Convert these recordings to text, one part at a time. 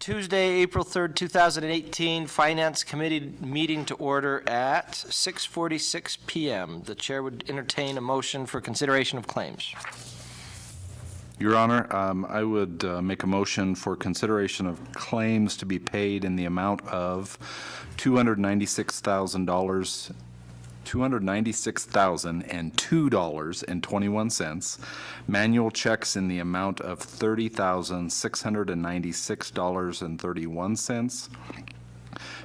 Tuesday, April 3rd, 2018, Finance Committee meeting to order at 6:46 p.m. The chair would entertain a motion for consideration of claims. Your Honor, I would make a motion for consideration of claims to be paid in the amount of $296,002.21, manual checks in the amount of $30,696.31,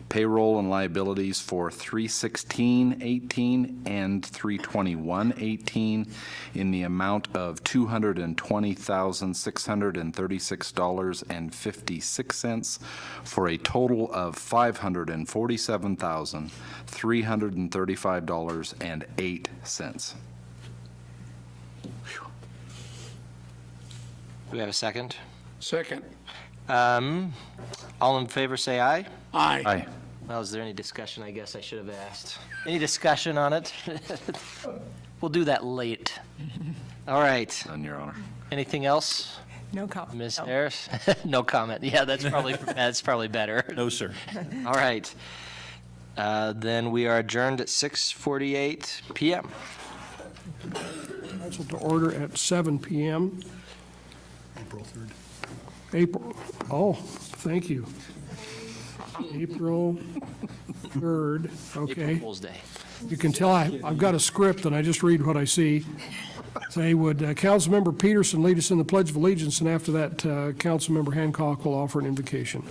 payroll and liabilities for 3/16/18 and 3/21/18 in the amount of $220,636.56 for a total of $547,335.08. Do we have a second? Second. All in favor, say aye. Aye. Aye. Well, is there any discussion? I guess I should have asked. Any discussion on it? We'll do that late. All right. None, Your Honor. Anything else? No comment. Ms. No. Harris? No comment. Yeah, that's probably better. No, sir. All right. Then we are adjourned at 6:48 p.m. Council to order at 7 p.m. April 3rd. Thank you. April 3rd, okay. April Fool's Day. You can tell I've got a script and I just read what I see. Say, would Councilmember Peterson lead us in the Pledge of Allegiance, and after that, Councilmember Hancock will offer an invocation.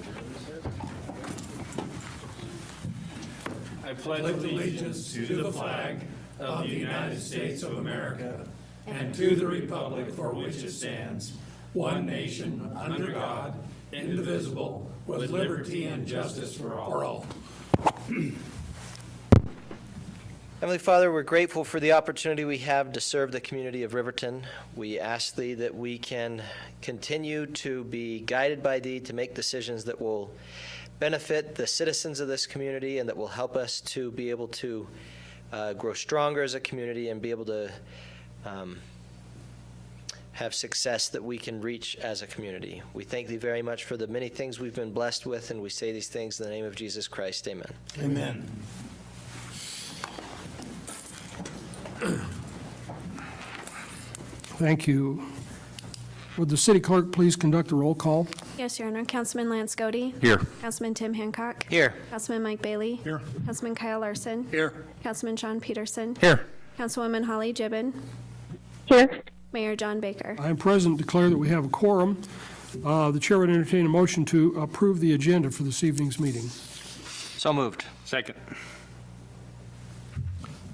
I pledge allegiance to the flag of the United States of America and to the republic for which it stands, one nation, under God, indivisible, with liberty and justice for all. Heavenly Father, we're grateful for the opportunity we have to serve the community of Riverton. We ask Thee that we can continue to be guided by Thee to make decisions that will benefit the citizens of this community and that will help us to be able to grow stronger as a community and be able to have success that we can reach as a community. We thank Thee very much for the many things we've been blessed with, and we say these things in the name of Jesus Christ. Amen. Amen. Thank you. Would the city clerk please conduct a roll call? Yes, Your Honor. Councilman Lance Godey. Here. Councilman Tim Hancock. Here. Councilman Mike Bailey. Here. Councilman Kyle Larson. Here. Councilman Sean Peterson. Here. Councilwoman Holly Gibbon. Here. Mayor John Baker. I am present, declare that we have a quorum. The chair would entertain a motion to approve the agenda for this evening's meeting. So moved. Second.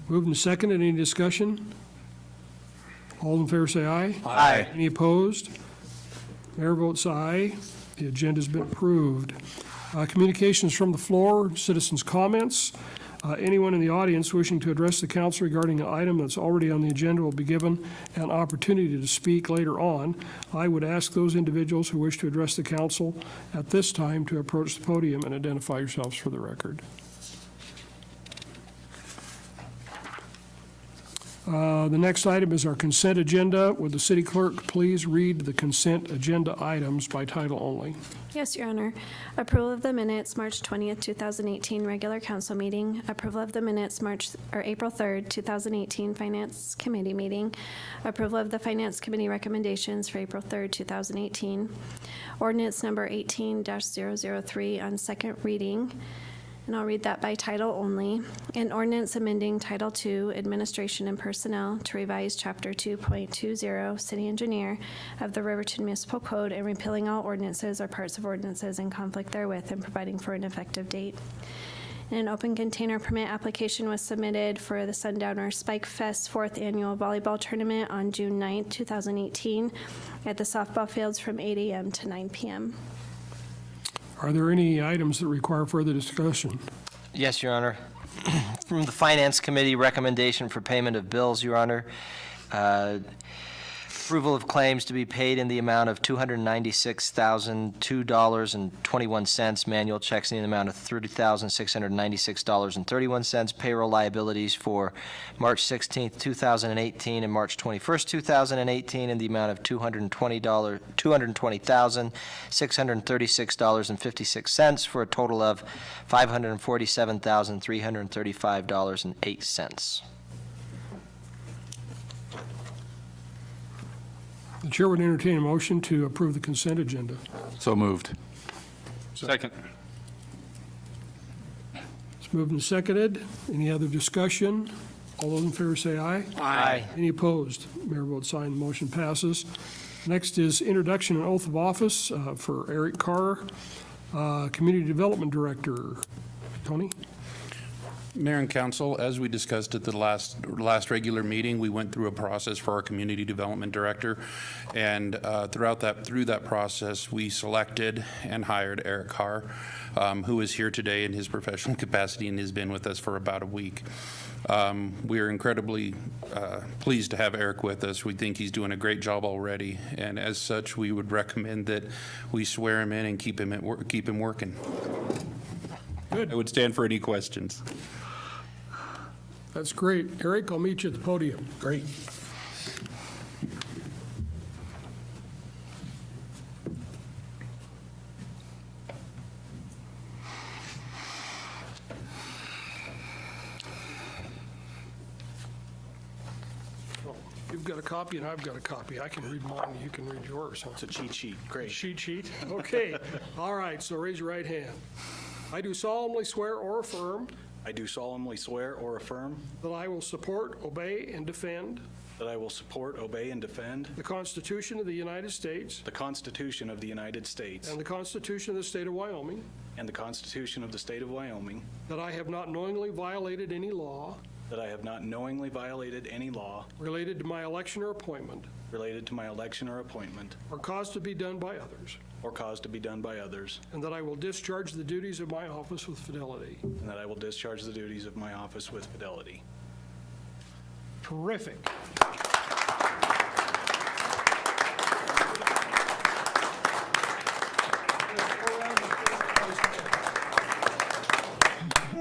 Moved and seconded. Any discussion? All in favor say aye. Aye. Any opposed? Mayor votes aye. The agenda's been approved. Communications from the floor, citizens' comments. Anyone in the audience wishing to address the council regarding an item that's already on the agenda will be given an opportunity to speak later on. I would ask those individuals who wish to address the council at this time to approach the podium and identify yourselves for the record. The next item is our consent agenda. Would the city clerk please read the consent agenda items by title only? Yes, Your Honor. Approval of the minutes, March 20th, 2018, regular council meeting. Approval of the minutes, April 3rd, 2018, Finance Committee meeting. Approval of the Finance Committee recommendations for April 3rd, 2018. Ordinance number 18-003 on second reading. And I'll read that by title only. An ordinance amending Title II, Administration and Personnel, to revise Chapter 2.20, City Engineer, of the Riverton Municipal Code, and repealing all ordinances or parts of ordinances in conflict therewith, and providing for an effective date. And an open container permit application was submitted for the Sundowner Spike Fest 4th Annual Volleyball Tournament on June 9th, 2018, at the softball fields from 8 a.m. to 9 p.m. Are there any items that require further discussion? Yes, Your Honor. From the Finance Committee, recommendation for payment of bills, Your Honor. Approval of claims to be paid in the amount of $296,002.21. Manual checks in the amount of $30,696.31. Payroll liabilities for March 16th, 2018 and March 21st, 2018 in the amount of $220,636.56 for a total of $547,335.08. The chair would entertain a motion to approve the consent agenda. So moved. Second. It's moved and seconded. Any other discussion? All those in favor say aye. Aye. Any opposed? Mayor votes aye, and the motion passes. Next is introduction and oath of office for Eric Carr, Community Development Director. Tony? Mayor and council, as we discussed at the last regular meeting, we went through a process for our community development director, and through that process, we selected and hired Eric Carr, who is here today in his professional capacity and has been with us for about a week. We are incredibly pleased to have Eric with us. We think he's doing a great job already, and as such, we would recommend that we swear him in and keep him working. Good. I would stand for any questions. That's great. Eric, I'll meet you at the podium. Great. You've got a copy and I've got a copy. I can read mine, you can read yours. Huh? It's a cheat sheet. Great. Cheat sheet? Okay. All right, so raise your right hand. I do solemnly swear or affirm I do solemnly swear or affirm that I will support, obey, and defend that I will support, obey, and defend the Constitution of the United States the Constitution of the United States and the Constitution of the State of Wyoming, and the Constitution of the State of Wyoming, that I have not knowingly violated any law that I have not knowingly violated any law related to my election or appointment related to my election or appointment or caused to be done by others, or caused to be done by others, and that I will discharge the duties of my office with fidelity. and that I will discharge the duties of my office with fidelity. Terrific.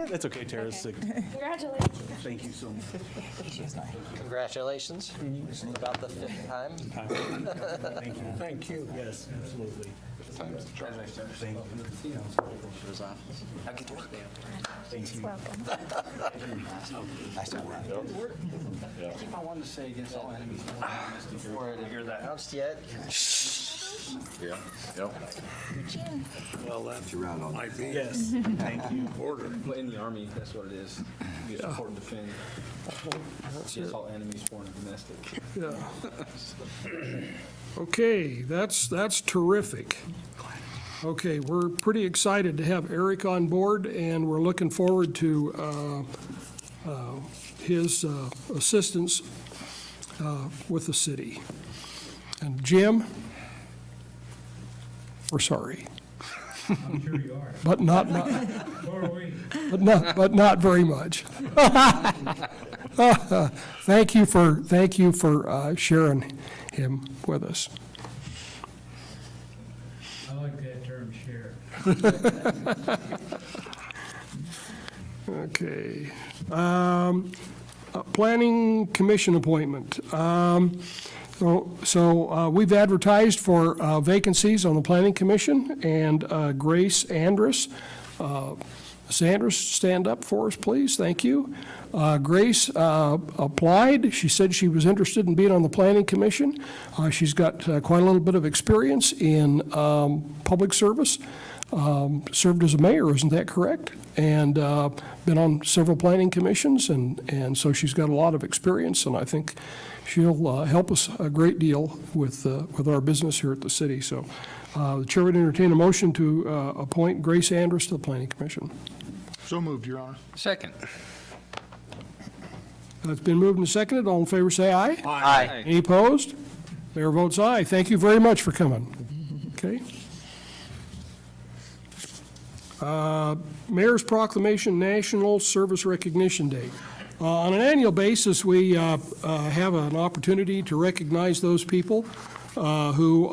That's okay, Tara. Congratulations. Thank you so much. Congratulations. About the fifth time. Thank you. Yes, absolutely. I wanted to say against all enemies. Before it announced yet. Yeah. Yep. Well, that might be. Yes, thank you. Order. Well, in the Army, that's what it is. You support and defend against all enemies, foreign and domestic. Yeah. Okay, that's terrific. Okay, we're pretty excited to have Eric on board, and we're looking forward to his assistance with the city. And Jim, we're sorry. I'm sure you are. But not, So are we. but not very much. Thank you for sharing him with us. I like that term, share. Okay. Planning Commission appointment. So we've advertised for vacancies on the Planning Commission, and Grace Andrus. Ms. Andrus, stand up for us, please. Thank you. Grace applied. She said she was interested in being on the Planning Commission. She's got quite a little bit of experience in public service. Served as a mayor, isn't that correct? And been on several planning commissions, and so she's got a lot of experience, and I think she'll help us a great deal with our business here at the city. So the chair would entertain a motion to appoint Grace Andrus to the Planning Commission. So moved, Your Honor. Second. It's been moved and seconded. All in favor, say aye. Aye. Any opposed? Mayor votes aye. Thank you very much for coming. Okay. Mayor's Proclamation National Service Recognition Day. On an annual basis, we have an opportunity to recognize those people who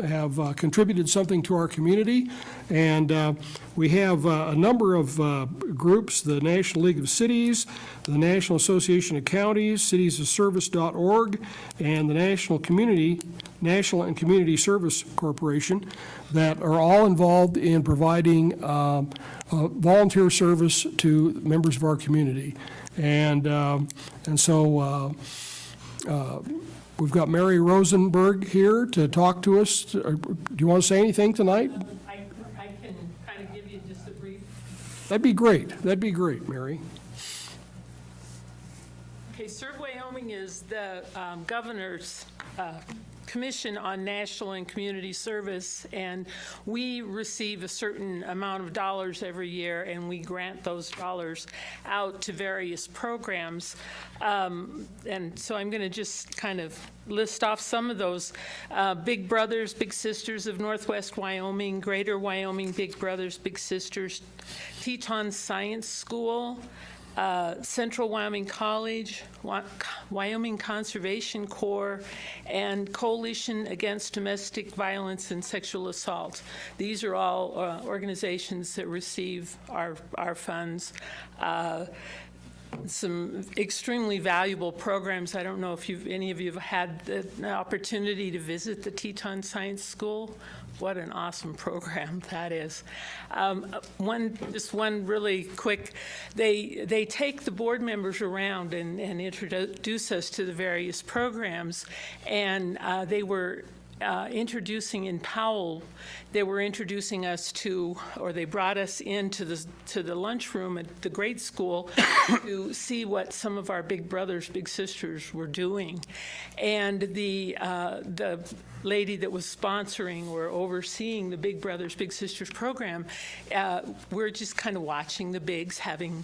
have contributed something to our community. And we have a number of groups, the National League of Cities, the National Association of Counties, citiesofservice.org, and the National and Community Service Corporation, that are all involved in providing volunteer service to members of our community. And so we've got Mary Rosenberg here to talk to us. Do you want to say anything tonight? I can kind of give you just a brief. That'd be great, Mary. Okay, Serve Wyoming is the governor's Commission on National and Community Service, and we receive a certain amount of dollars every year, and we grant those dollars out to various programs. And so I'm going to just kind of list off some of those. Big Brothers, Big Sisters of Northwest Wyoming, Greater Wyoming Big Brothers, Big Sisters, Teton Science School, Central Wyoming College, Wyoming Conservation Corps, and Coalition Against Domestic Violence and Sexual Assault. These are all organizations that receive our funds. Some extremely valuable programs. I don't know if any of you have had the opportunity to visit the Teton Science School. What an awesome program that is. Just one really quick, they take the board members around and introduce us to the various programs, and they were introducing in Powell, they were introducing us to, or they brought us into the lunchroom at the grade school to see what some of our big brothers, big sisters were doing. And the lady that was sponsoring or overseeing the Big Brothers Big Sisters program, we're just kind of watching the bigs having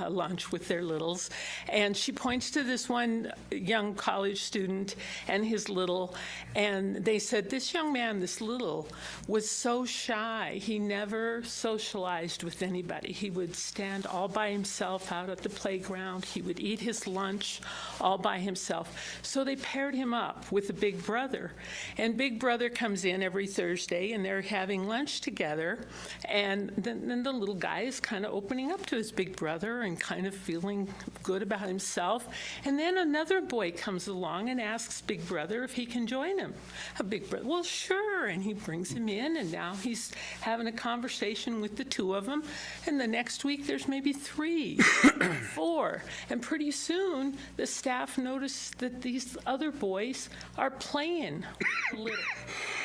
lunch with their littles, and she points to this one young college student and his little, and they said, this young man, this little, was so shy. He never socialized with anybody. He would stand all by himself out at the playground. He would eat his lunch all by himself. So they paired him up with a big brother, and Big Brother comes in every Thursday, and they're having lunch together, and then the little guy is kind of opening up to his big brother and kind of feeling good about himself. And then another boy comes along and asks Big Brother if he can join him. A Big Brother, well, sure, and he brings him in, and now he's having a conversation with the two of them, and the next week there's maybe 3, 4, and pretty soon the staff notice that these other boys are playing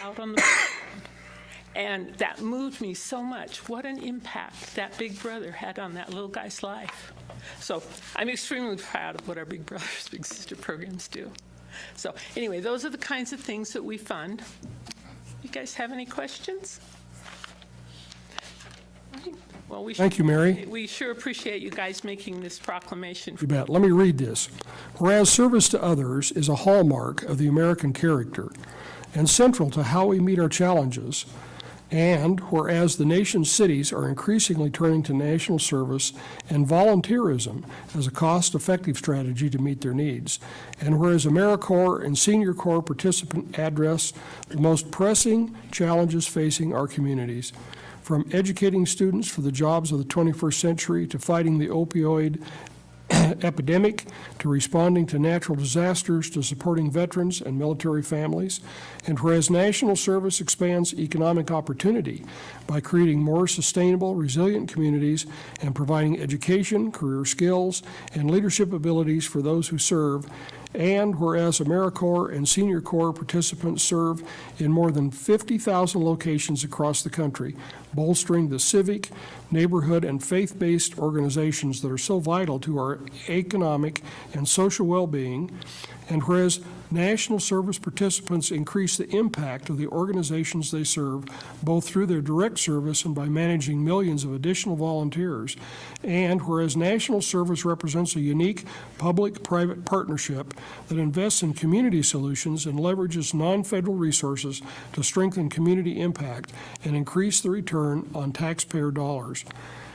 out on the playground. And that moved me so much. What an impact that Big Brother had on that little guy's life. So I'm extremely proud of what our Big Brothers Big Sister programs do. So anyway, those are the kinds of things that we fund. You guys have any questions? Well, Thank you, Mary. We sure appreciate you guys making this proclamation. You bet. Let me read this. Whereas service to others is a hallmark of the American character and central to how we meet our challenges, and whereas the nation's cities are increasingly turning to national service and volunteerism as a cost-effective strategy to meet their needs, and whereas AmeriCorps and Senior Corps participants address the most pressing challenges facing our communities, from educating students for the jobs of the 21st century to fighting the opioid epidemic, to responding to natural disasters, to supporting veterans and military families. And whereas national service expands economic opportunity by creating more sustainable, resilient communities and providing education, career skills, and leadership abilities for those who serve, and whereas AmeriCorps and Senior Corps participants serve in more than 50,000 locations across the country, bolstering the civic, neighborhood, and faith-based organizations that are so vital to our economic and social well-being, and whereas national service participants increase the impact of the organizations they serve, both through their direct service and by managing millions of additional volunteers, and whereas national service represents a unique public-private partnership that invests in community solutions and leverages non-federal resources to strengthen community impact and increase the return on taxpayer dollars.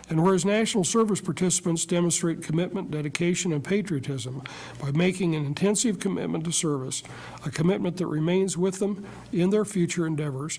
And whereas national service participants demonstrate commitment, dedication, and patriotism by making an intensive commitment to service, a commitment that remains with them in their future endeavors.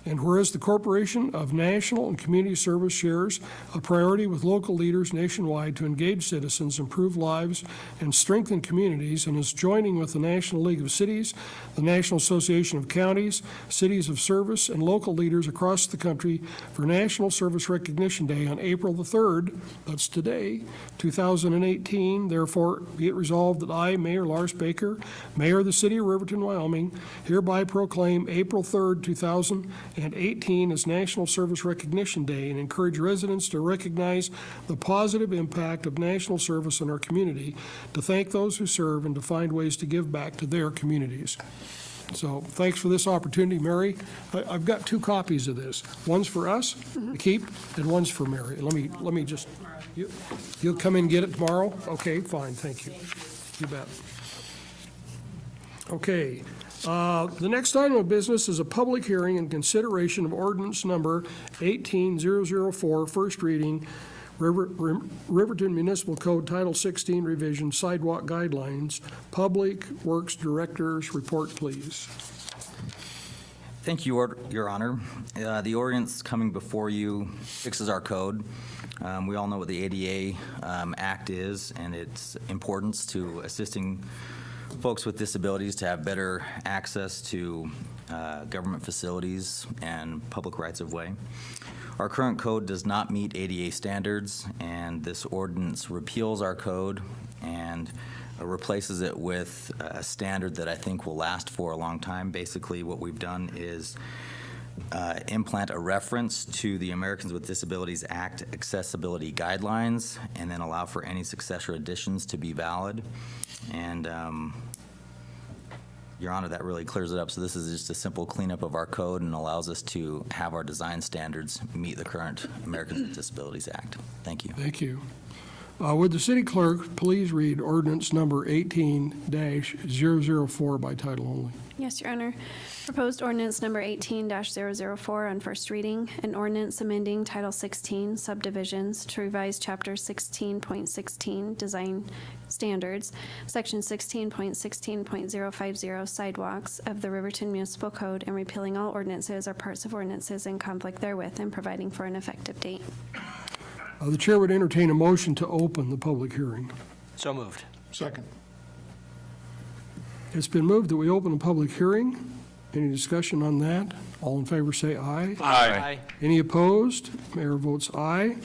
And whereas the Corporation of National and Community Service shares a priority with local leaders nationwide to engage citizens, improve lives, and strengthen communities, and is joining with the National League of Cities, the National Association of Counties, Cities of Service, and local leaders across the country for National Service Recognition Day on April the 3rd, that's today, 2018. Therefore, be it resolved that I, Mayor Lars Baker, Mayor of the City of Riverton, Wyoming, hereby proclaim April 3rd, 2018 as National Service Recognition Day and encourage residents to recognize the positive impact of national service in our community, to thank those who serve, and to find ways to give back to their communities. So thanks for this opportunity, Mary. I've got 2 copies of this. One's for us to keep, and one's for Mary. Let me just, you'll come in and get it tomorrow? Okay, fine, thank you. You bet. Okay. The next item of business is a public hearing and consideration of ordinance number 18004, first reading, Riverton Municipal Code Title 16 revision, Sidewalk Guidelines. Public Works Director's report, please. Thank you, Your Honor. The ordinance coming before you fixes our code. We all know what the ADA Act is and its importance to assisting folks with disabilities to have better access to government facilities and public rights of way. Our current code does not meet ADA standards, and this ordinance repeals our code and replaces it with a standard that I think will last for a long time. Basically, what we've done is implant a reference to the Americans with Disabilities Act accessibility guidelines, and then allow for any successor additions to be valid. And Your Honor, that really clears it up. So this is just a simple cleanup of our code and allows us to have our design standards meet the current Americans with Disabilities Act. Thank you. Thank you. Would the city clerk please read ordinance number 18-004 by title only? Yes, Your Honor. Proposed ordinance number 18-004 on first reading, an ordinance amending Title 16 subdivisions to revise Chapter 16.16 Design Standards, Section 16.16.050 Sidewalks of the Riverton Municipal Code, and repealing all ordinances or parts of ordinances in conflict therewith, and providing for an effective date. The chair would entertain a motion to open the public hearing. So moved. Second. It's been moved that we open a public hearing. Any discussion on that? All in favor say aye. Aye. Any opposed? Mayor votes aye.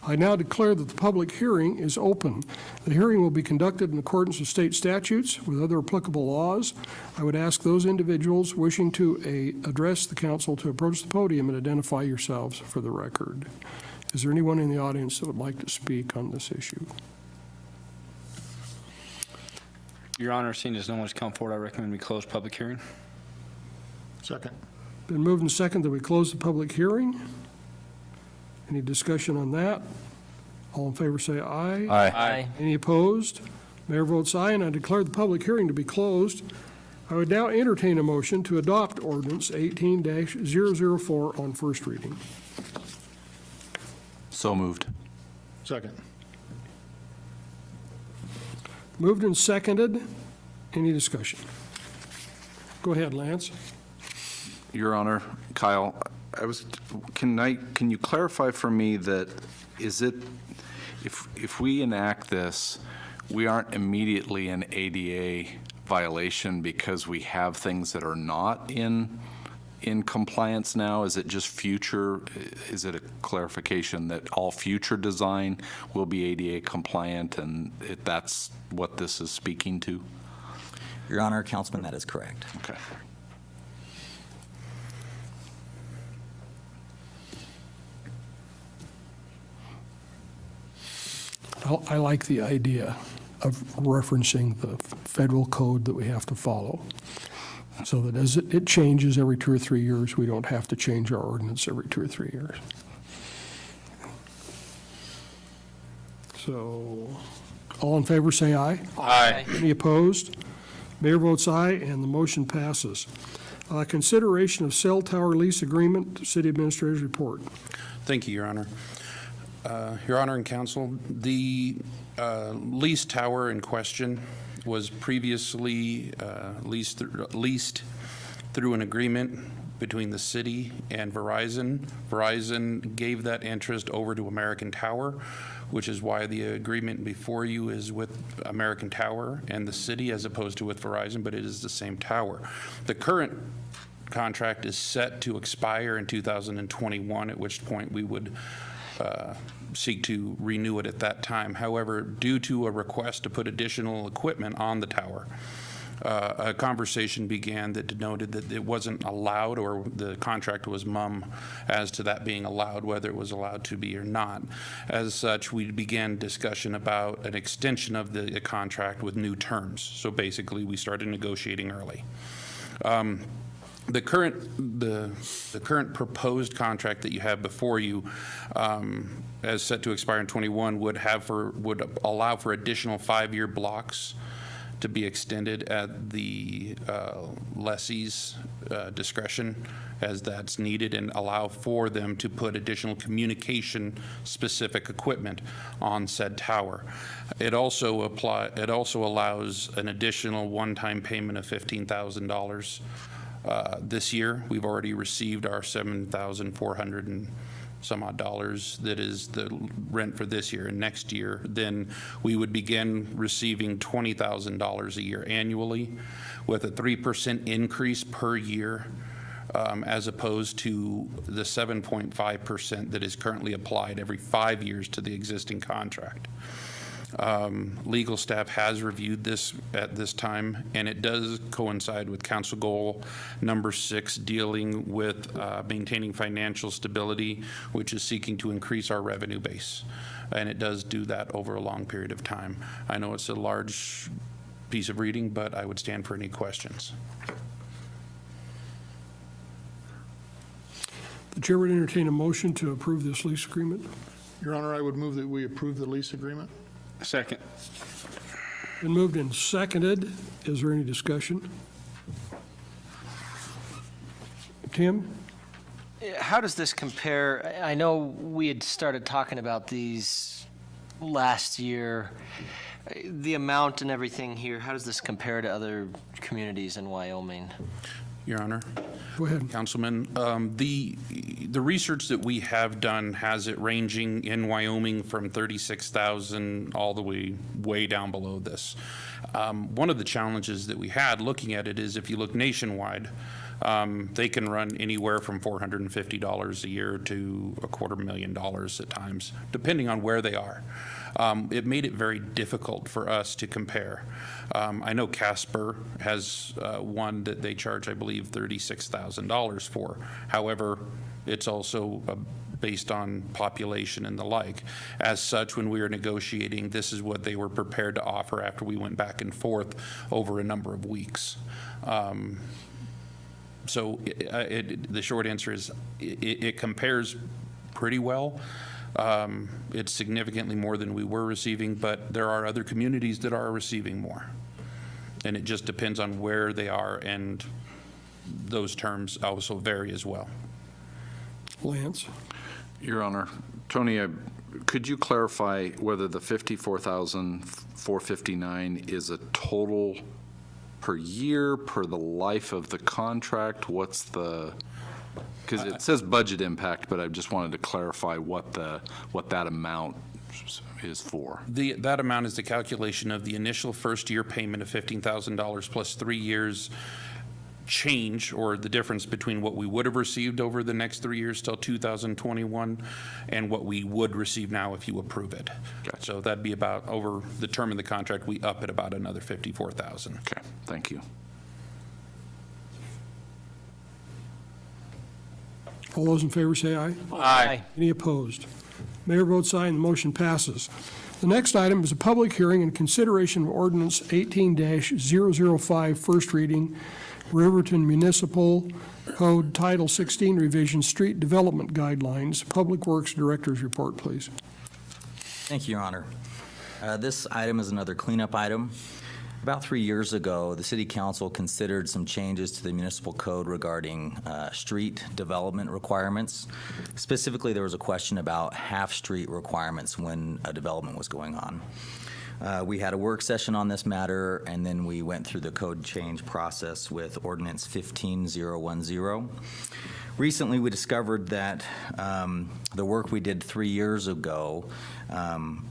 I now declare that the public hearing is open. The hearing will be conducted in accordance with state statutes with other applicable laws. I would ask those individuals wishing to address the council to approach the podium and identify yourselves for the record. Is there anyone in the audience that would like to speak on this issue? Your Honor, seeing as no one's come forward, I recommend we close public hearing. Second. Been moved and seconded that we close the public hearing. Any discussion on that? All in favor say aye. Aye. Any opposed? Mayor votes aye, and I declare the public hearing to be closed. I would now entertain a motion to adopt ordinance 18-004 on first reading. So moved. Second. Moved and seconded. Any discussion? Go ahead, Lance. Your Honor, Kyle, can you clarify for me that if we enact this, we aren't immediately in ADA violation because we have things that are not in compliance now? Is it just future? Is it a clarification that all future design will be ADA compliant, and that's what this is speaking to? Your Honor, Councilman, that is correct. Okay. I like the idea of referencing the federal code that we have to follow, so that as it changes every 2 or 3 years, we don't have to change our ordinance every 2 or 3 years. So, all in favor say aye. Aye. Any opposed? Mayor votes aye, and the motion passes. Consideration of cell tower lease agreement, City Administrator's report. Thank you, Your Honor. Your Honor and Counsel, the lease tower in question was previously leased through an agreement between the city and Verizon. Verizon gave that interest over to American Tower, which is why the agreement before you is with American Tower and the city as opposed to with Verizon, but it is the same tower. The current contract is set to expire in 2021, at which point we would seek to renew it at that time. However, due to a request to put additional equipment on the tower, a conversation began that denoted that it wasn't allowed, or the contract was mum as to that being allowed, whether it was allowed to be or not. As such, we began discussion about an extension of the contract with new terms. So basically, we started negotiating early. The current proposed contract that you have before you, as set to expire in 21, would allow for additional 5-year blocks to be extended at the lessee's discretion as that's needed, and allow for them to put additional communication-specific equipment on said tower. It also allows an additional one-time payment of $15,000 this year. We've already received our $7,400 and some odd dollars that is the rent for this year. And next year, then we would begin receiving $20,000 a year annually, with a 3% increase per year, as opposed to the 7.5% that is currently applied every 5 years to the existing contract. Legal staff has reviewed this at this time, and it does coincide with Council Goal number 6, dealing with maintaining financial stability, which is seeking to increase our revenue base. And it does do that over a long period of time. I know it's a large piece of reading, but I would stand for any questions. The chair would entertain a motion to approve this lease agreement. Your Honor, I would move that we approve the lease agreement. Second. Been moved and seconded. Is there any discussion? Tim? How does this compare? I know we had started talking about these last year. The amount and everything here, how does this compare to other communities in Wyoming? Your Honor. Go ahead. Councilman, the research that we have done has it ranging in Wyoming from $36,000 all the way down below this. One of the challenges that we had looking at it is, if you look nationwide, they can run anywhere from $450 a year to $250,000 at times, depending on where they are. It made it very difficult for us to compare. I know Casper has one that they charge, I believe, $36,000 for. However, it's also based on population and the like. As such, when we were negotiating, this is what they were prepared to offer after we went back and forth over a number of weeks. So the short answer is it compares pretty well. It's significantly more than we were receiving, but there are other communities that are receiving more. And it just depends on where they are, and those terms also vary as well. Lance? Your Honor, Tony, could you clarify whether the $54,459 is a total per year, per the life of the contract? What's the, because it says budget impact, but I just wanted to clarify what that amount is for. That amount is the calculation of the initial first-year payment of $15,000 plus 3 years change, or the difference between what we would have received over the next 3 years till 2021 and what we would receive now if you approve it. Gotcha. So that'd be about, over the term of the contract, we up it about another $54,000. Okay, thank you. All those in favor say aye. Aye. Any opposed? Mayor votes aye, and the motion passes. The next item is a public hearing and consideration of ordinance 18-005, first reading, Riverton Municipal Code Title 16 Revision, Street Development Guidelines. Public Works Director's report, please. Thank you, Your Honor. This item is another cleanup item. About 3 years ago, the City Council considered some changes to the municipal code regarding street development requirements. Specifically, there was a question about half-street requirements when a development was going on. We had a work session on this matter, and then we went through the code change process with Ordinance 15010. Recently, we discovered that the work we did 3 years ago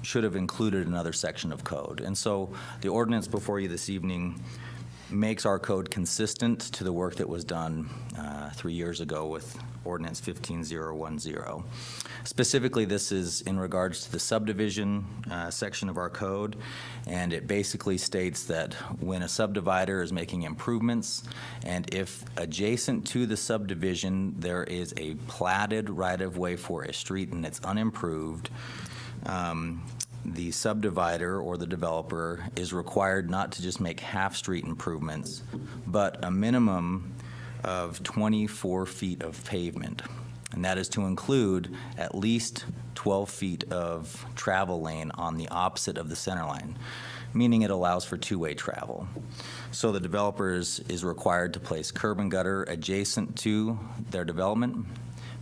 should have included another section of code. And so the ordinance before you this evening makes our code consistent to the work that was done 3 years ago with Ordinance 15010. Specifically, this is in regards to the subdivision section of our code, and it basically states that when a subdivider is making improvements, and if adjacent to the subdivision there is a platted right-of-way for a street and it's unimproved, the subdivider or the developer is required not to just make half-street improvements, but a minimum of 24 feet of pavement. And that is to include at least 12 feet of travel lane on the opposite of the center line, meaning it allows for two-way travel. So the developer is required to place curb and gutter adjacent to their development,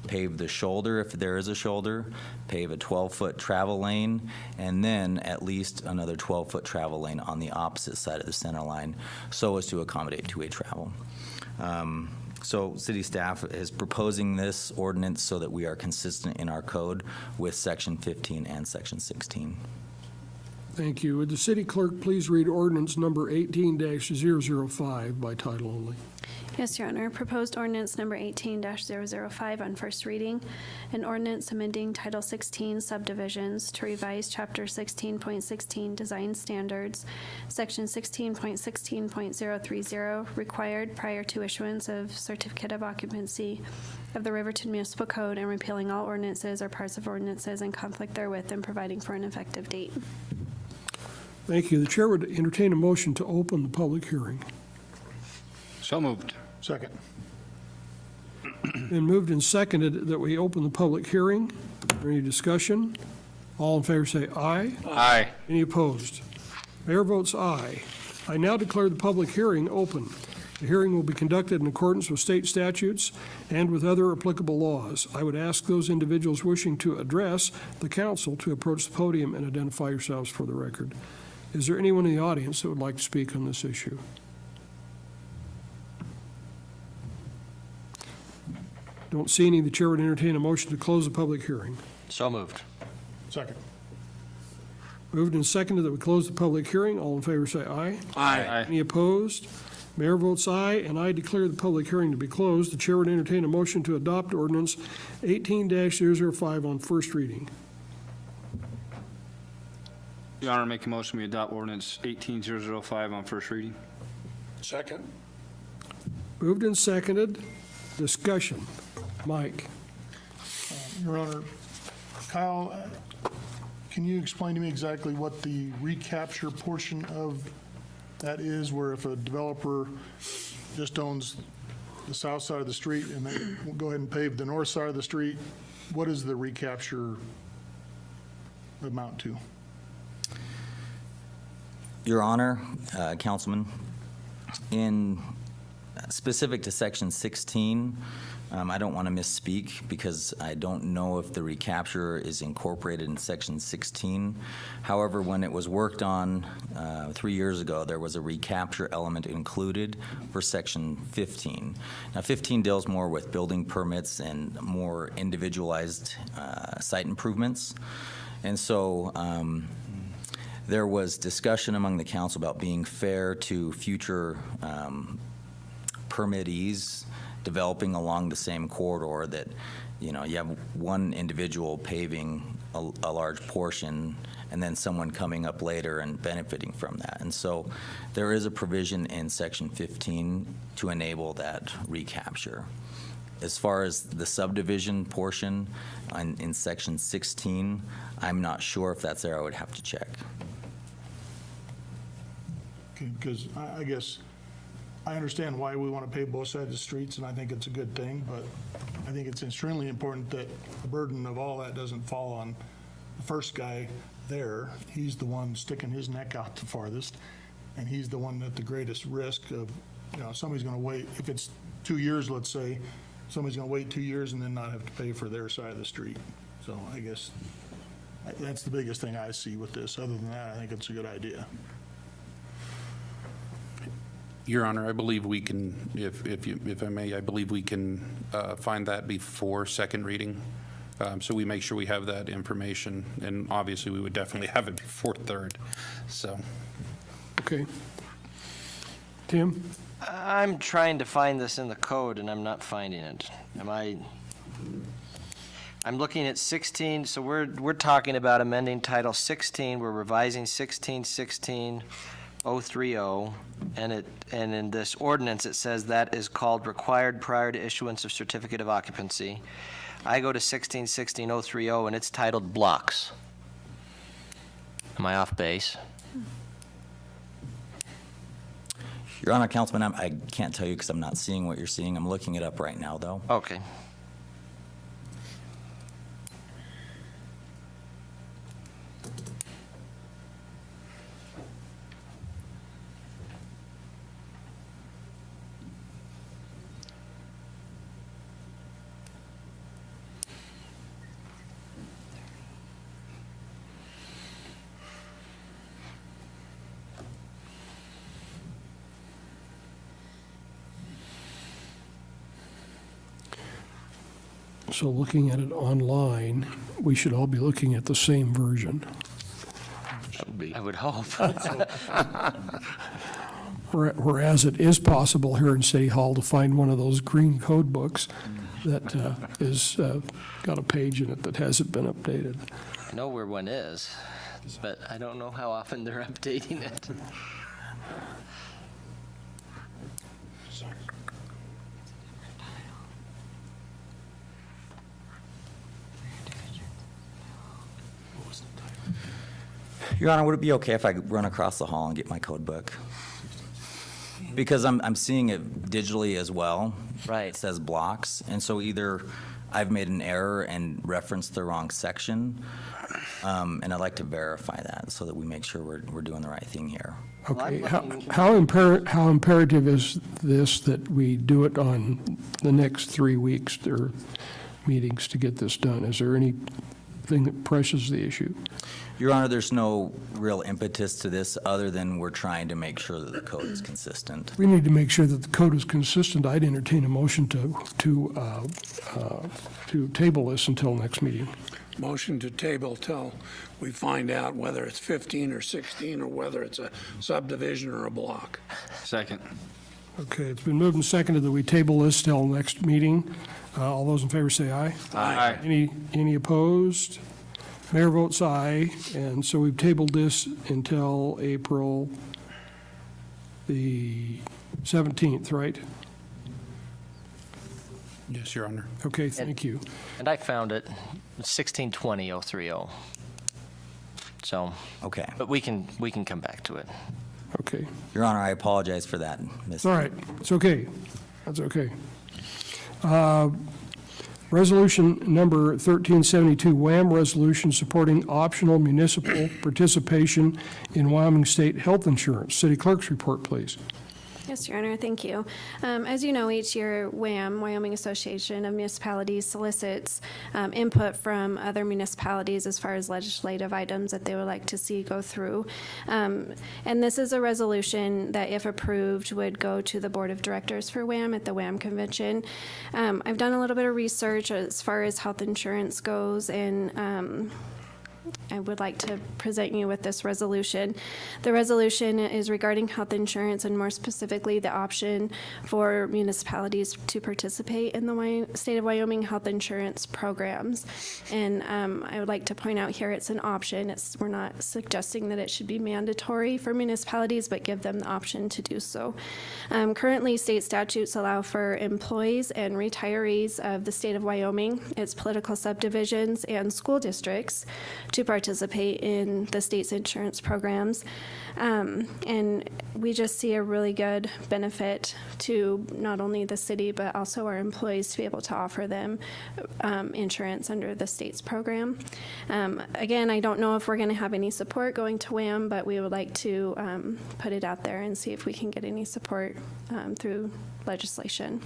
pave the shoulder if there is a shoulder, pave a 12-foot travel lane, and then at least another 12-foot travel lane on the opposite side of the center line so as to accommodate two-way travel. So city staff is proposing this ordinance so that we are consistent in our code with Section 15 and Section 16. Thank you. Would the city clerk please read ordinance number 18-005 by title only? Yes, Your Honor. Proposed ordinance number 18-005 on first reading, an ordinance amending Title 16 subdivisions to revise Chapter 16.16 Design Standards, Section 16.16.030, required prior to issuance of certificate of occupancy of the Riverton Municipal Code, and repealing all ordinances or parts of ordinances in conflict therewith and providing for an effective date. Thank you. The chair would entertain a motion to open the public hearing. So moved. Second. Been moved and seconded that we open the public hearing. Is there any discussion? All in favor say aye. Aye. Any opposed? Mayor votes aye. I now declare the public hearing open. The hearing will be conducted in accordance with state statutes and with other applicable laws. I would ask those individuals wishing to address the council to approach the podium and identify yourselves for the record. Is there anyone in the audience that would like to speak on this issue? Don't see any. The chair would entertain a motion to close the public hearing. So moved. Second. Moved and seconded that we close the public hearing. All in favor say aye. Aye. Any opposed? Mayor votes aye, and I declare the public hearing to be closed. The chair would entertain a motion to adopt ordinance 18-005 on first reading. Your Honor, make a motion we adopt ordinance 18-005 on first reading. Second. Moved and seconded. Discussion. Mike. Your Honor, Kyle, can you explain to me exactly what the recapture portion of that is, where if a developer just owns the south side of the street and then we'll go ahead and pave the north side of the street, what does the recapture amount to? Your Honor, Councilman, in specific to Section 16, I don't want to misspeak because I don't know if the recapture is incorporated in Section 16. However, when it was worked on 3 years ago, there was a recapture element included for Section 15. Now, 15 deals more with building permits and more individualized site improvements. And so there was discussion among the council about being fair to future permittees developing along the same corridor, that, you know, you have one individual paving a large portion and then someone coming up later and benefiting from that. And so there is a provision in Section 15 to enable that recapture. As far as the subdivision portion in Section 16, I'm not sure if that's there. I would have to check. Because I guess I understand why we want to pave both sides of the streets, and I think it's a good thing, but I think it's extremely important that the burden of all that doesn't fall on the first guy there. He's the one sticking his neck out the farthest. and he's the one at the greatest risk of, somebody's going to wait. If it's 2 years, let's say, somebody's going to wait 2 years and then not have to pay for their side of the street. So I guess that's the biggest thing I see with this. Other than that, I think it's a good idea. Your Honor, I believe we can, if I may, I believe we can find that before second reading. So we make sure we have that information, and obviously we would definitely have it before third, so. Okay. Tim? I'm trying to find this in the code, and I'm not finding it. I'm looking at 16, so we're talking about amending Title 16. We're revising 1616-030, and in this ordinance, it says that is called required prior to issuance of certificate of occupancy. I go to 1616-030, and it's titled blocks. Am I off base? Your Honor, Councilman, I can't tell you because I'm not seeing what you're seeing. I'm looking it up right now, though. Okay. So looking at it online, we should all be looking at the same version. I would hope. Whereas it is possible here in City Hall to find one of those green code books that is got a page in it that hasn't been updated. I know where one is, but I don't know how often they're updating it. Your Honor, would it be okay if I run across the hall and get my code book? Because I'm seeing it digitally as well. Right. It says blocks, and so either I've made an error and referenced the wrong section, and I'd like to verify that so that we make sure we're doing the right thing here. Okay, how imperative is this that we do it on the next 3 weeks or meetings to get this done? Is there anything that presses the issue? Your Honor, there's no real impetus to this other than we're trying to make sure that the code is consistent. We need to make sure that the code is consistent. I'd entertain a motion to table this until next meeting. Motion to table till we find out whether it's 15 or 16 or whether it's a subdivision or a block. Second. Okay, it's been moved and seconded that we table this till next meeting. All those in favor say aye. Aye. Any opposed? Mayor votes aye, and so we've tabled this until April the 17th, right? Yes, Your Honor. Okay, thank you. And I found it, 1620-030. So, Okay. but we can come back to it. Okay, Your Honor, I apologize for that. it's all right. It's okay. That's okay. Resolution number 1372, WHAM resolution supporting optional municipal participation in Wyoming State Health Insurance. City Clerk's report, please. Yes, Your Honor, thank you. As you know, each year, WHAM, Wyoming Association of Municipalities, solicits input from other municipalities as far as legislative items that they would like to see go through. And this is a resolution that, if approved, would go to the Board of Directors for WHAM at the WHAM convention. I've done a little bit of research as far as health insurance goes, and I would like to present you with this resolution. The resolution is regarding health insurance, and more specifically, the option for municipalities to participate in the state of Wyoming health insurance programs. And I would like to point out here, it's an option. We're not suggesting that it should be mandatory for municipalities, but give them the option to do so. Currently, state statutes allow for employees and retirees of the state of Wyoming, its political subdivisions, and school districts to participate in the state's insurance programs. And we just see a really good benefit to not only the city, but also our employees to be able to offer them insurance under the state's program. Again, I don't know if we're going to have any support going to WAM, but we would like to put it out there and see if we can get any support through legislation.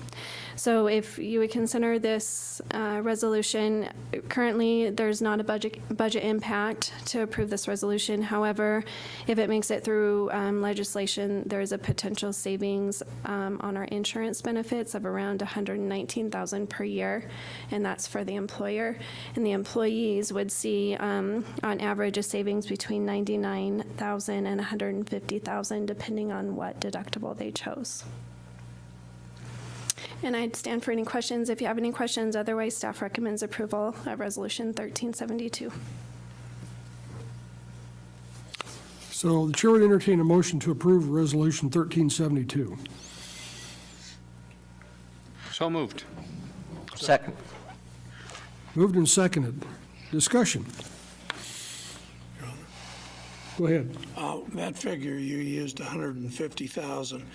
So if you would consider this resolution, currently there's not a budget impact to approve this resolution. However, if it makes it through legislation, there's a potential savings on our insurance benefits of around $119,000 per year, and that's for the employer. And the employees would see, on average, a savings between $99,000 and $150,000, depending on what deductible they chose. And I'd stand for any questions if you have any questions. Otherwise, staff recommends approval of Resolution 1372. So the chair would entertain a motion to approve Resolution 1372. So moved. Second. Moved and seconded. Discussion. Go ahead. That figure you used, 150,000.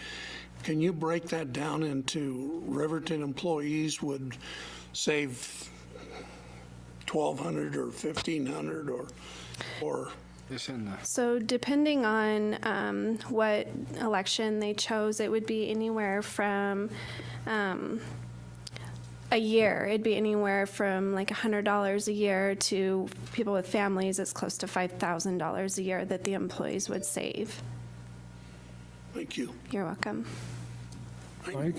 Can you break that down into Riverton employees would save 1,200 or 1,500 or? It's in the. So depending on what election they chose, it would be anywhere from a year. It'd be anywhere from like $100 a year to people with families, it's close to $5,000 a year that the employees would save. Thank you. You're welcome. Mike?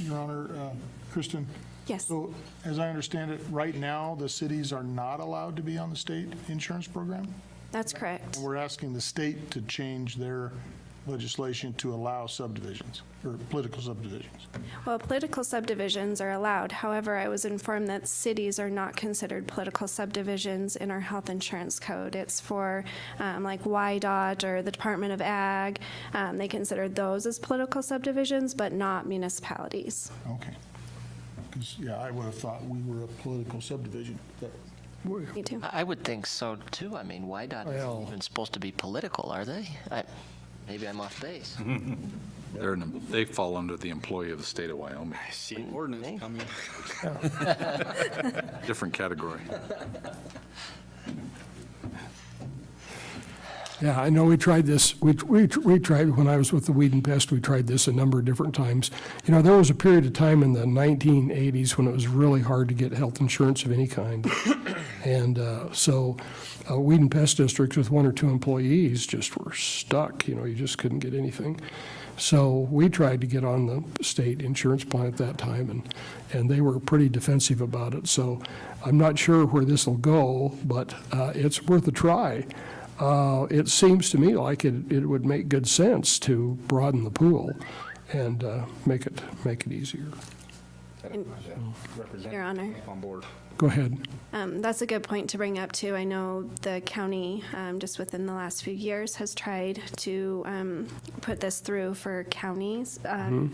Your Honor, Kristen, Yes. so as I understand it, right now, the cities are not allowed to be on the state insurance program? That's correct. And we're asking the state to change their legislation to allow subdivisions, or political subdivisions. Well, political subdivisions are allowed. However, I was informed that cities are not considered political subdivisions in our health insurance code. It's for like YDOT or the Department of Ag. They consider those as political subdivisions, but not municipalities. Okay. Because, yeah, I would have thought we were a political subdivision. Me too. I would think so, too. I mean, YDOT Well- isn't even supposed to be political, are they? Maybe I'm off base. They fall under the employee of the state of Wyoming. See an ordinance coming. Different category. Yeah, I know we tried this, we tried, when I was with the Weed and Pest, we tried this a number of different times. You know, there was a period of time in the 1980s when it was really hard to get health insurance of any kind. And so Weed and Pest districts with 1 or 2 employees just were stuck, you know, you just couldn't get anything. So we tried to get on the state insurance plan at that time, and they were pretty defensive about it. So I'm not sure where this will go, but it's worth a try. It seems to me like it would make good sense to broaden the pool and make it easier. Your Honor. On board. Go ahead. That's a good point to bring up, too. I know the county, just within the last few years, has tried to put this through for counties,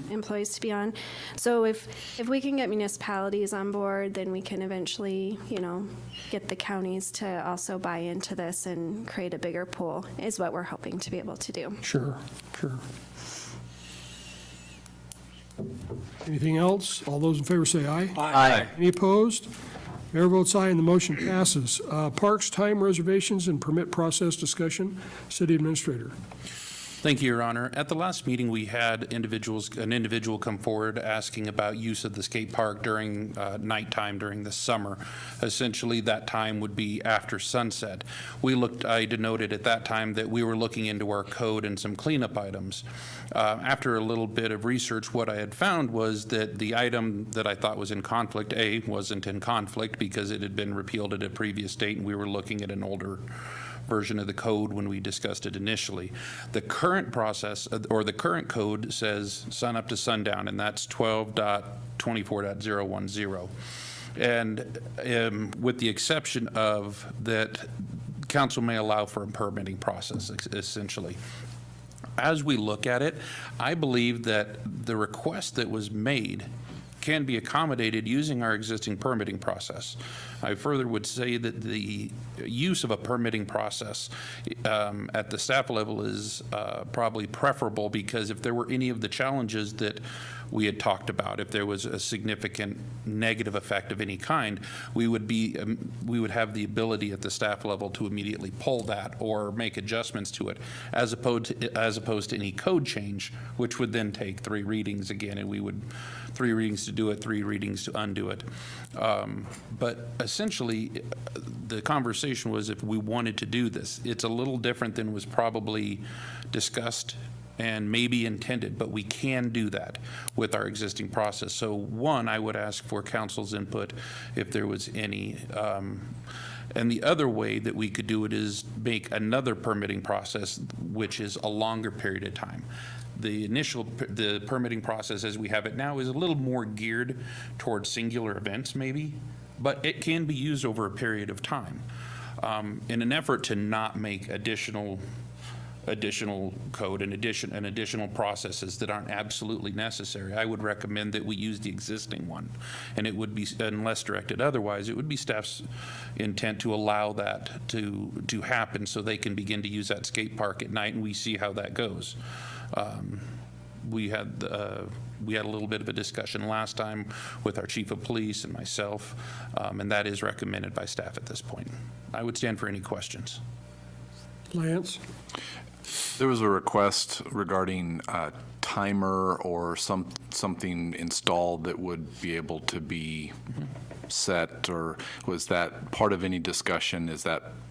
employees to be on. So if we can get municipalities on board, then we can eventually, you know, get the counties to also buy into this and create a bigger pool, is what we're hoping to be able to do. Sure. Anything else? All those in favor say aye. Aye. Any opposed? Mayor votes aye, and the motion passes. Parks, time reservations, and permit process discussion. City Administrator. Thank you, Your Honor. At the last meeting, we had an individual come forward asking about use of the skate park during nighttime during the summer. Essentially, that time would be after sunset. I denoted at that time that we were looking into our code and some cleanup items. After a little bit of research, what I had found was that the item that I thought was in conflict, wasn't in conflict because it had been repealed at a previous date, and we were looking at an older version of the code when we discussed it initially. The current process, or the current code, says sun up to sundown, and that's 12.24.010. And with the exception of that, council may allow for a permitting process, essentially. As we look at it, I believe that the request that was made can be accommodated using our existing permitting process. I further would say that the use of a permitting process at the staff level is probably preferable, because if there were any of the challenges that we had talked about, if there was a significant negative effect of any kind, we would have the ability at the staff level to immediately pull that or make adjustments to it, as opposed to any code change, which would then take 3 readings again, and we would 3 readings to do it, 3 readings to undo it. But essentially, the conversation was, if we wanted to do this, it's a little different than was probably discussed and maybe intended, but we can do that with our existing process. So one, I would ask for council's input if there was any. And the other way that we could do it is make another permitting process, which is a longer period of time. The permitting process as we have it now is a little more geared towards singular events maybe, but it can be used over a period of time. In an effort to not make additional code and additional processes that aren't absolutely necessary, I would recommend that we use the existing one. And it would be, unless directed otherwise, it would be staff's intent to allow that to happen, so they can begin to use that skate park at night, and we see how that goes. We had a little bit of a discussion last time with our chief of police and myself, and that is recommended by staff at this point. I would stand for any questions. Lance? There was a request regarding a timer or something installed that would be able to be set, or was that part of any discussion?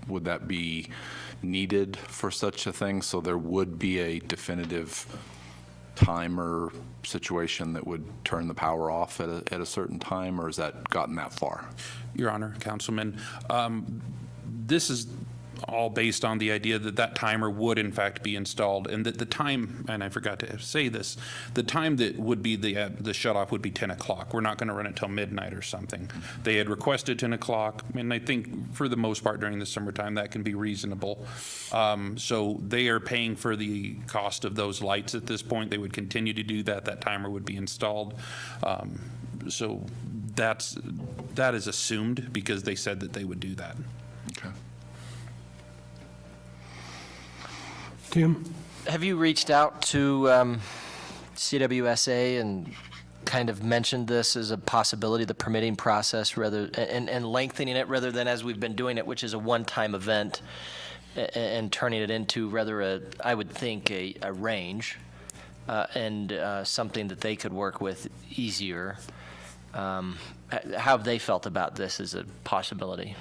Would that be needed for such a thing? So there would be a definitive timer situation that would turn the power off at a certain time, or has that gotten that far? Your Honor, Councilman, this is all based on the idea that that timer would in fact be installed, and that the time, and I forgot to say this, the time that would be the shut-off would be 10 o'clock. We're not going to run it till midnight or something. They had requested 10 o'clock, and I think for the most part during the summertime that can be reasonable. So they are paying for the cost of those lights at this point. They would continue to do that. That timer would be installed. So that is assumed, because they said that they would do that. Okay. Tim? Have you reached out to CWSA and kind of mentioned this as a possibility, the permitting process, and lengthening it rather than as we've been doing it, which is a one-time event, and turning it into I would think, a range, and something that they could work with easier? How have they felt about this as a possibility?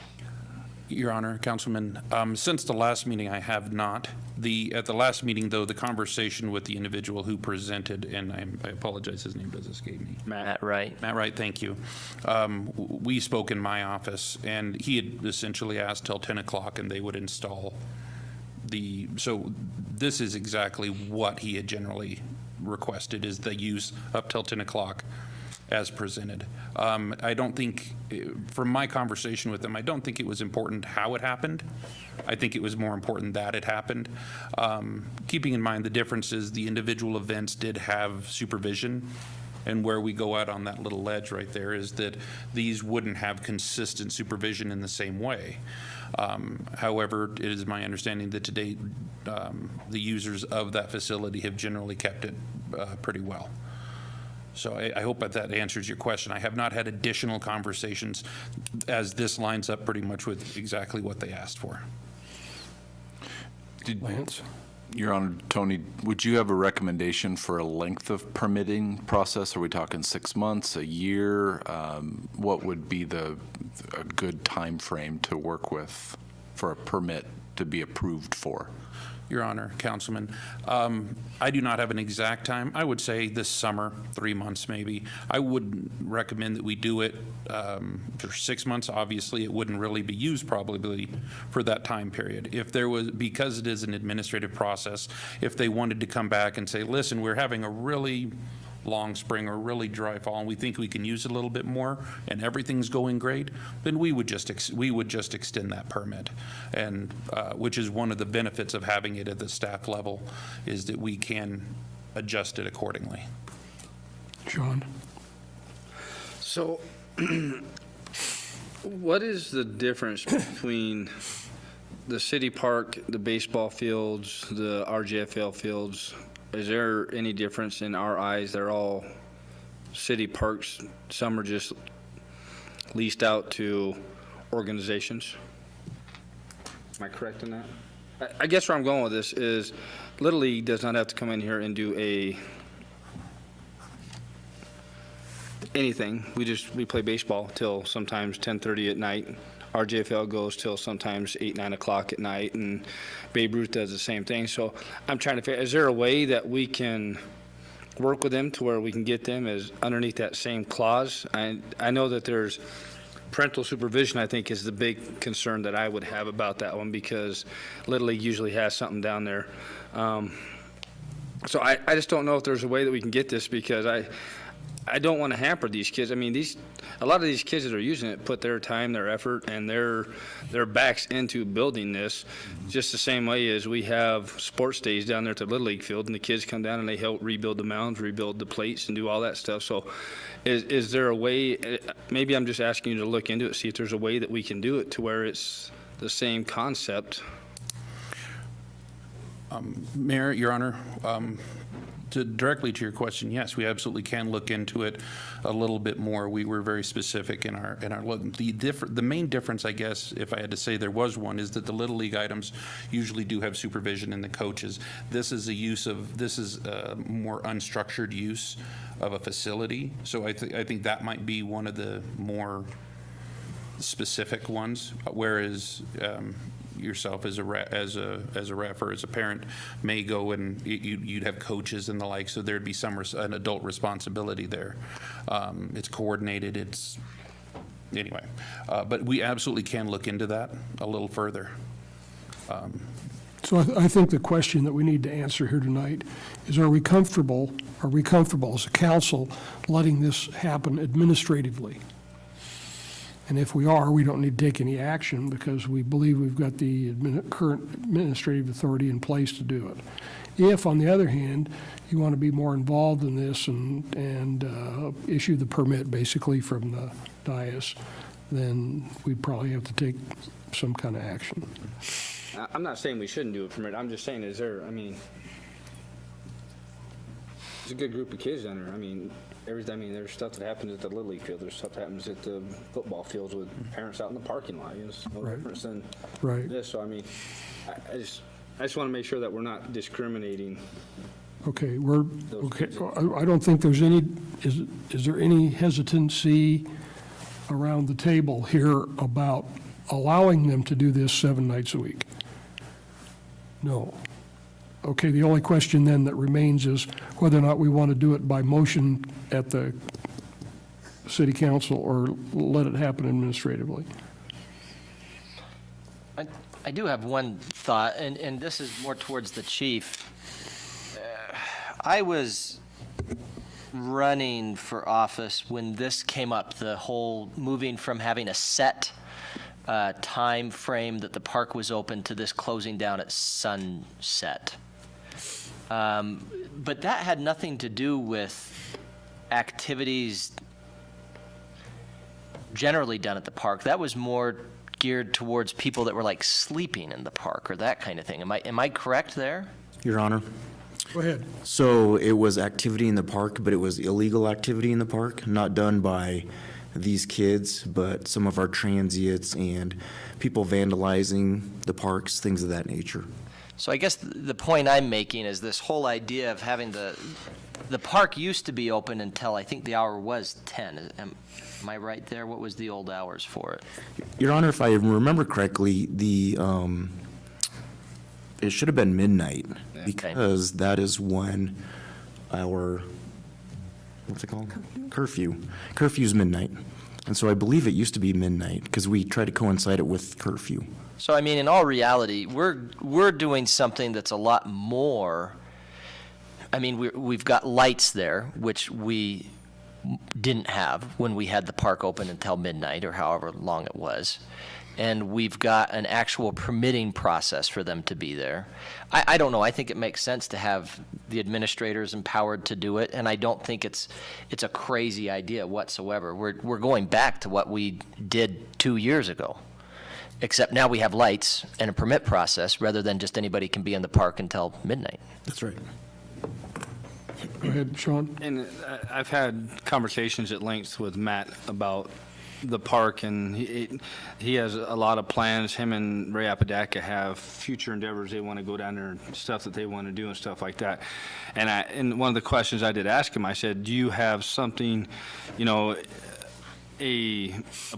Your Honor, Councilman, since the last meeting, I have not. At the last meeting, though, the conversation with the individual who presented, and I apologize, his name does escape me. Matt Wright. Matt Wright, thank you. We spoke in my office, and he had essentially asked till 10 o'clock, and they would install so this is exactly what he had generally requested, is the use up till 10 o'clock as presented. I don't think, from my conversation with them, I don't think it was important how it happened. I think it was more important that it happened. Keeping in mind the differences, the individual events did have supervision, and where we go out on that little ledge right there is that these wouldn't have consistent supervision in the same way. However, it is my understanding that to date, the users of that facility have generally kept it pretty well. So I hope that answers your question. I have not had additional conversations, as this lines up pretty much with exactly what they asked for. Lance? Your Honor, Tony, would you have a recommendation for a length of permitting process? Are we talking 6 months, a year? What would be a good time frame to work with for a permit to be approved for? Your Honor, Councilman, I do not have an exact time. I would say this summer, 3 months maybe. I would recommend that we do it for 6 months. Obviously, it wouldn't really be used probably for that time period. If there was, because it is an administrative process, if they wanted to come back and say, listen, we're having a really long spring or really dry fall, and we think we can use it a little bit more, and everything's going great, then we would just extend that permit, and which is one of the benefits of having it at the staff level, is that we can adjust it accordingly. John? So, what is the difference between the city park, the baseball fields, the RJFL fields? Is there any difference in our eyes? They're all city parks. Some are just leased out to organizations. Am I correct in that? I guess where I'm going with this is Little League does not have to come in here and do anything. We play baseball till sometimes 10:30 at night. RJFL goes till sometimes 8, 9 o'clock at night, and Babe Ruth does the same thing. So I'm trying to figure, is there a way that we can work with them to where we can get them as underneath that same clause? I know that there's parental supervision, I think, is the big concern that I would have about that one, because Little League usually has something down there. So I just don't know if there's a way that we can get this, because I don't want to hamper these kids. I mean, a lot of these kids that are using it put their time, their effort, and their backs into building this, just the same way as we have sports days down there at the Little League field, and the kids come down and they help rebuild the mounds, rebuild the plates, and do all that stuff. So is there a way, maybe I'm just asking you to look into it, see if there's a way that we can do it to where it's the same concept? Mayor, Your Honor, directly to your question, yes, we absolutely can look into it a little bit more. We were very specific in our look. The main difference, I guess, if I had to say there was one, is that the Little League items usually do have supervision in the coaches. This is a more unstructured use of a facility. So I think that might be one of the more specific ones, whereas yourself as a ref or as a parent may go and you'd have coaches and the like, so there'd be an adult responsibility there. It's coordinated. Anyway, but we absolutely can look into that a little further. So I think the question that we need to answer here tonight is, are we comfortable as a council letting this happen administratively? And if we are, we don't need to take any action because we believe we've got the current administrative authority in place to do it. If, on the other hand, you want to be more involved in this and issue the permit basically from the dais, then we'd probably have to take some kind of action. I'm not saying we shouldn't do a permit. I'm just saying, it's a good group of kids down there. There's stuff that happens at the Little League field. There's stuff that happens at the football fields with parents out in the parking lot. It's no difference than this. So, I just want to make sure that we're not discriminating. Okay, I don't think there's any, is there any hesitancy around the table here about allowing them to do this 7 nights a week? No. Okay, the only question then that remains is whether or not we want to do it by motion at the city council or let it happen administratively. I do have one thought, and this is more towards the chief. I was running for office when this came up, the whole moving from having a set time frame that the park was open to this closing down at sunset. But that had nothing to do with activities generally done at the park. That was more geared towards people that were like sleeping in the park or that kind of thing. Am I correct there? Your Honor. Go ahead. So it was activity in the park, but it was illegal activity in the park, not done by these kids, but some of our transients and people vandalizing the parks, things of that nature. So I guess the point I'm making is this whole idea of having the park used to be open until I think the hour was 10. Am I right there? What was the old hours for it? Your Honor, if I remember correctly, it should have been midnight because that is when our, what's it called? Curfew's midnight. And so I believe it used to be midnight because we try to coincide it with curfew. So, in all reality, we're doing something that's a lot more. We've got lights there, which we didn't have when we had the park open until midnight or however long it was. and we've got an actual permitting process for them to be there. I don't know, I think it makes sense to have the administrators empowered to do it, and I don't think it's a crazy idea whatsoever. We're going back to what we did 2 years ago, except now we have lights and a permit process rather than just anybody can be in the park until midnight. That's right. Go ahead, Sean. And I've had conversations at length with Matt about the park, and he has a lot of plans. Him and Ray Apodaca have future endeavors. They want to go down there and stuff that they want to do and stuff like that. And one of the questions I did ask him, I said, do you have something, you know, a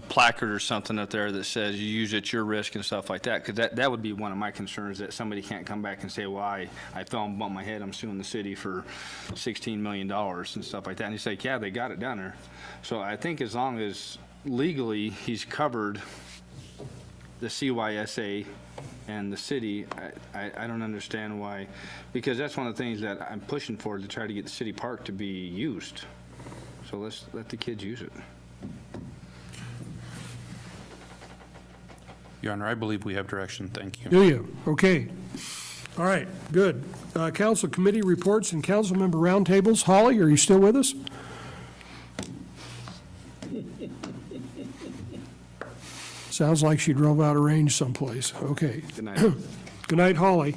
placard or something up there that says you use at your risk and stuff like that? Because that would be one of my concerns, that somebody can't come back and say, well, I fell and bumped my head, I'm suing the city for $16 million and stuff like that. And he's like, yeah, they got it down there. So I think as long as legally he's covered the CYSA and the city, I don't understand why, because that's one of the things that I'm pushing for, to try to get the city park to be used. So let's let the kids use it. Your Honor, I believe we have direction. Thank you. Do you? Okay. All right, good. Council committee reports and council member roundtables. Holly, are you still with us? Sounds like she drove out of range someplace. Okay. Good night. Good night, Holly.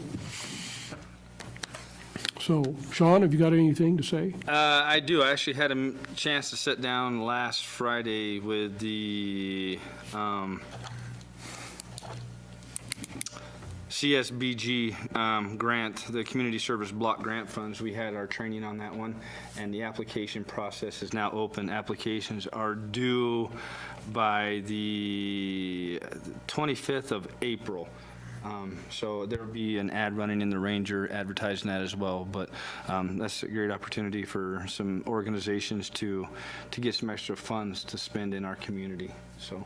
So, Sean, have you got anything to say? I do. I actually had a chance to sit down last Friday with the CSBG grant, the Community Service Block Grant Funds. We had our training on that one, and the application process is now open. Applications are due by the 25th of April. So there will be an ad running in the Ranger advertising that as well, but that's a great opportunity for some organizations to get some extra funds to spend in our community. So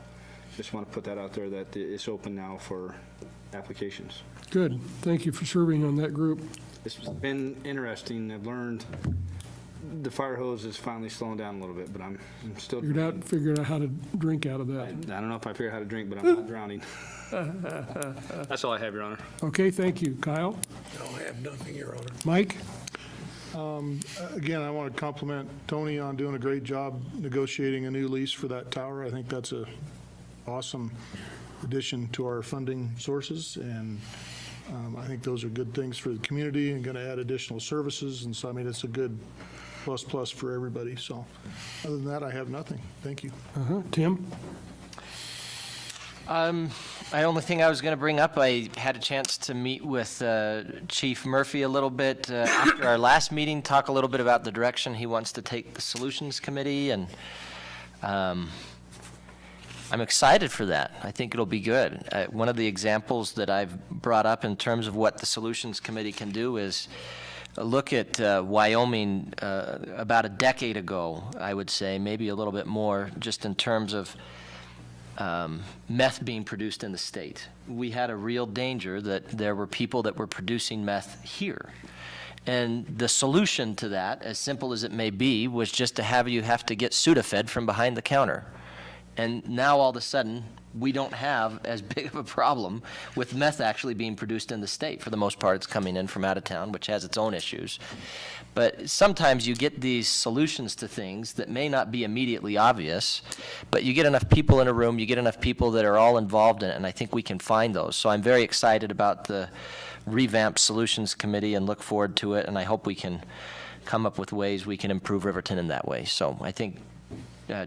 just want to put that out there, that it's open now for applications. Good. Thank you for serving on that group. It's been interesting. I've learned the fire hose is finally slowing down a little bit, but I'm still Figured out how to drink out of that. I don't know if I figure out how to drink, but I'm not drowning. That's all I have, Your Honor. Okay, thank you. Kyle? No, I have nothing, Your Honor. Mike? Again, I want to compliment Tony on doing a great job negotiating a new lease for that tower. I think that's a awesome addition to our funding sources, and I think those are good things for the community and going to add additional services. And so, I mean, it's a good plus for everybody. So other than that, I have nothing. Thank you. Tim? The only thing I was going to bring up, I had a chance to meet with Chief Murphy a little bit after our last meeting, talk a little bit about the direction he wants to take the Solutions Committee, and I'm excited for that. I think it'll be good. One of the examples that I've brought up in terms of what the Solutions Committee can do is look at Wyoming about a decade ago, I would say, maybe a little bit more, just in terms of meth being produced in the state. We had a real danger that there were people that were producing meth here. And the solution to that, as simple as it may be, was just to have to get Sudafed from behind the counter. And now all of a sudden, we don't have as big of a problem with meth actually being produced in the state. For the most part, it's coming in from out of town, which has its own issues. But sometimes you get these solutions to things that may not be immediately obvious, but you get enough people in a room, you get enough people that are all involved in it, and I think we can find those. So I'm very excited about the revamped Solutions Committee and look forward to it, and I hope we can come up with ways we can improve Riverton in that way. So I think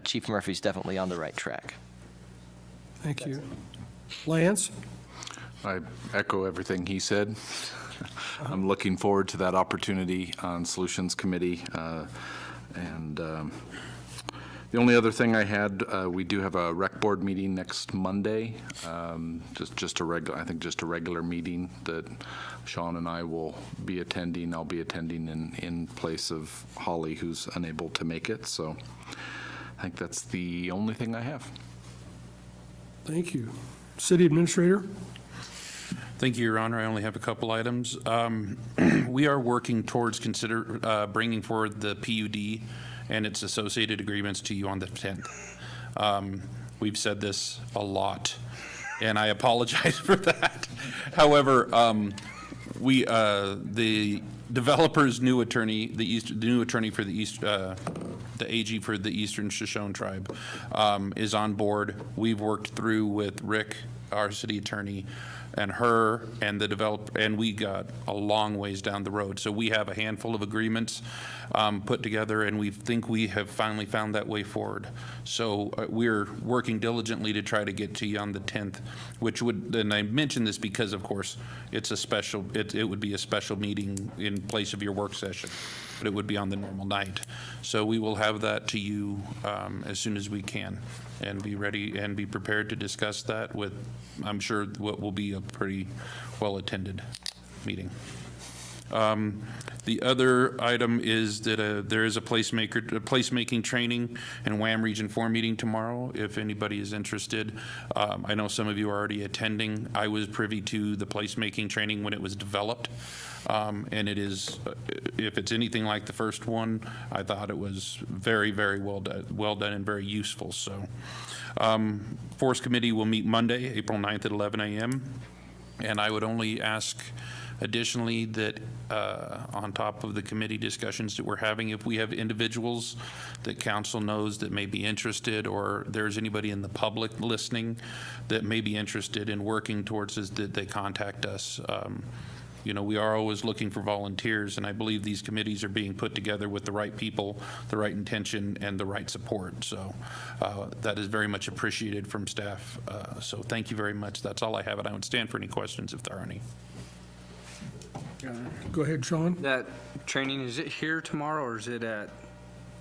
Chief Murphy's definitely on the right track. Thank you. Lance? I echo everything he said. I'm looking forward to that opportunity on Solutions Committee. And the only other thing I had, we do have a rec board meeting next Monday. Just a regular meeting that Sean and I will be attending. I'll be attending in place of Holly, who's unable to make it. So I think that's the only thing I have. Thank you. City Administrator? Thank you, Your Honor. I only have a couple items. We are working towards bringing forward the PUD and its associated agreements to you on the 10th. We've said this a lot and I apologize for that. However, the developer's new attorney, the new attorney for the AG for the Eastern Shoshone Tribe, is on board. We've worked through with Rick, our city attorney, and her and the developer, and we got a long ways down the road. So we have a handful of agreements put together, and we think we have finally found that way forward. So we're working diligently to try to get to you on the 10th, which would, and I mention this because, of course, it's a special, it would be a special meeting in place of your work session, but it would be on the normal night. So we will have that to you as soon as we can, and be ready and be prepared to discuss that with, I'm sure, what will be a pretty well-attended meeting. The other item is that there is a placemaking training and WAM Region 4 meeting tomorrow, if anybody is interested. I know some of you are already attending. I was privy to the placemaking training when it was developed. And it is, if it's anything like the first one, I thought it was very, very well done and very useful. So, Forest Committee will meet Monday, April 9th at 11 a.m. And I would only ask additionally that on top of the committee discussions that we're having, if we have individuals that council knows that may be interested, or there's anybody in the public listening that may be interested in working towards this, that they contact us. You know, we are always looking for volunteers, and I believe these committees are being put together with the right people, the right intention, and the right support. So that is very much appreciated from staff. So thank you very much. That's all I have, and I would stand for any questions if there are any. Go ahead, Sean. That training, is it here tomorrow or is it at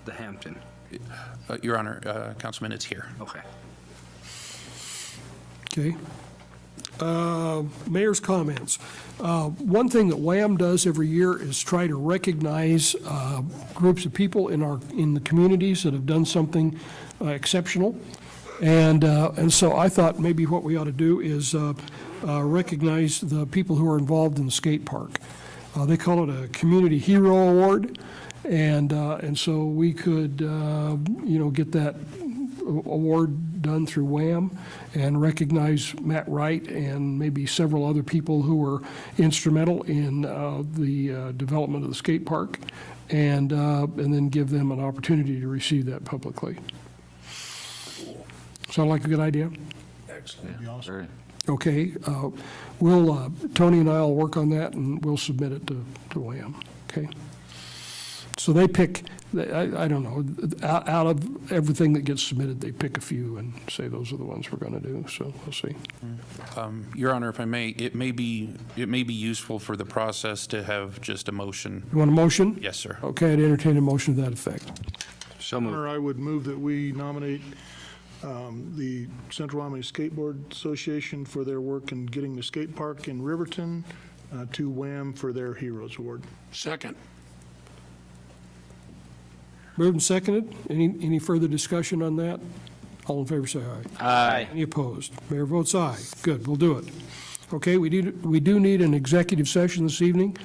the Hampton? Your Honor, Councilman, it's here. Okay. Okay. Mayor's comments. One thing that WAM does every year is try to recognize groups of people in the communities that have done something exceptional. And so I thought maybe what we ought to do is recognize the people who are involved in the skate park. They call it a Community Hero Award. And so we could, get that award done through WAM and recognize Matt Wright and maybe several other people who were instrumental in the development of the skate park, and then give them an opportunity to receive that publicly. Sound like a good idea? Excellent. That'd be awesome. Okay, Tony and I will work on that, and we'll submit it to WAM, okay? So they pick, I don't know, out of everything that gets submitted, they pick a few and say those are the ones we're going to do, so we'll see. Your Honor, if I may, it may be useful for the process to have just a motion. You want a motion? Yes, sir. Okay, I'd entertain a motion to that effect. So moved. Honor, I would move that we nominate the Central Wyoming Skateboard Association for their work in getting the skate park in Riverton to WAM for their Heroes Award. Second. Moved and seconded. Any further discussion on that? All in favor, say aye. Aye. Any opposed? Mayor votes aye. Good, we'll do it. Okay, we do need an executive session this evening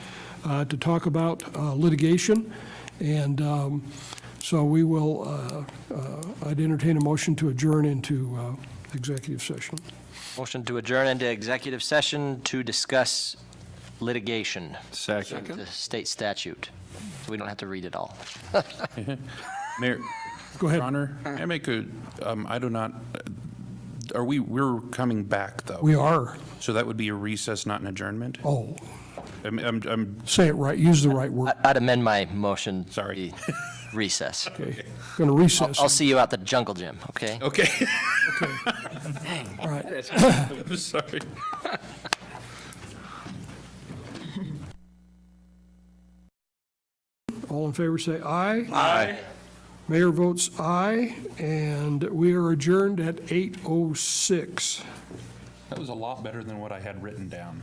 to talk about litigation, and so we will, I'd entertain a motion to adjourn into executive session. Motion to adjourn into executive session to discuss litigation. Second. The state statute. So we don't have to read it all. Mayor, Go ahead. Your Honor, I make a, I do not, we're coming back, though. We are. So that would be a recess, not an adjournment? Oh, I'm say it right, use the right word. I'd amend my motion. Sorry. to be Recess. Okay, going to recess. I'll see you out the jungle gym, okay? okay. All right. I'm sorry. All in favor, say aye. Aye. Mayor votes aye, and we are adjourned at 8:06. That was a lot better than what I had written down.